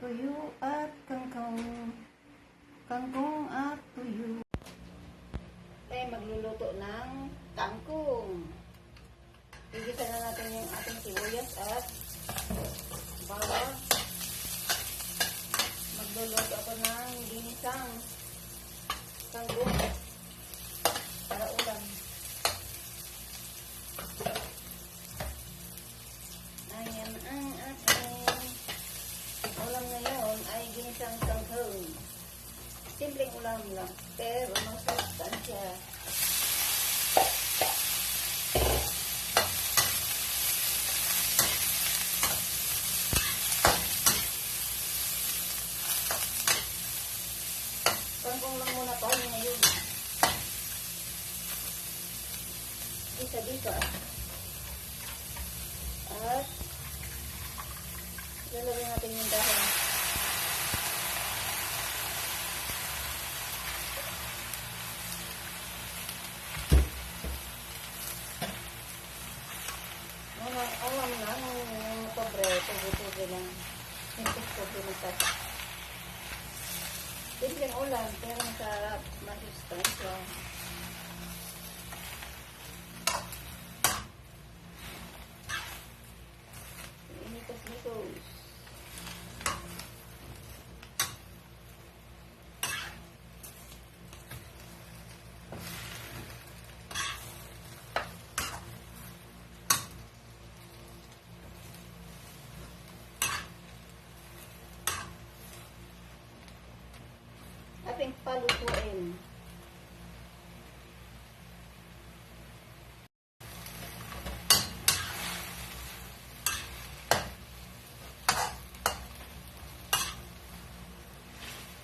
tuyo at kangkong. Kangkong at tuyo. Tayo magluluto ng kangkong. Igisa na natin yung ating sibuyas at bawang. Magluluto ako ng ginisang kangkong para ulam. Ayan ang ating ulam ngayon ay ginisang kangkong. Simpleng ulam lang, pero masustansya. Kangkong lang muna tayo ngayon. Isa-isa. At lalagyan natin yung dahon. Alam na, yung pobre, tubo-tubo lang. Tubo lang tayo. Simpleng ulam, pero masarap, masustansya. Initos-nitos. Ating palutuin.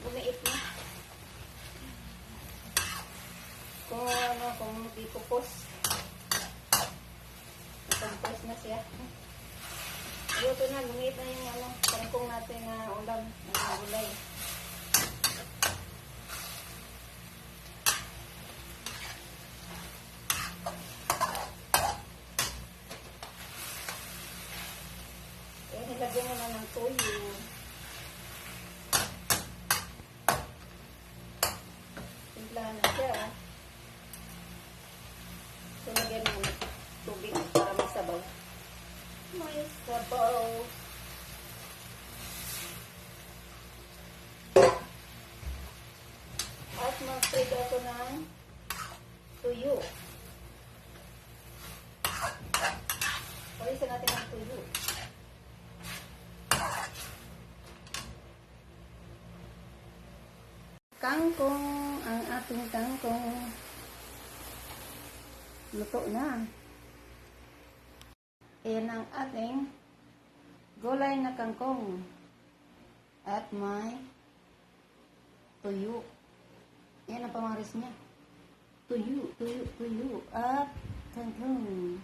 Bumiit na. Kung di kupos. Kupos na siya. Luto na, bumiit na yung kangkong natin na ulam, na gulay. Nilagyan mo na ng toyo. Simplahan na siya. So, lagyan mo ng tubig para masabaw. May sabaw. At mag-prito ako ng tuyo. Palisan natin ang tuyo. Kangkong, ang ating kangkong. Luto na. Ayan ang ating gulay na kangkong. At may tuyo. Ayan ang pamaris niya. Tuyo, tuyo, tuyo. At kangkong.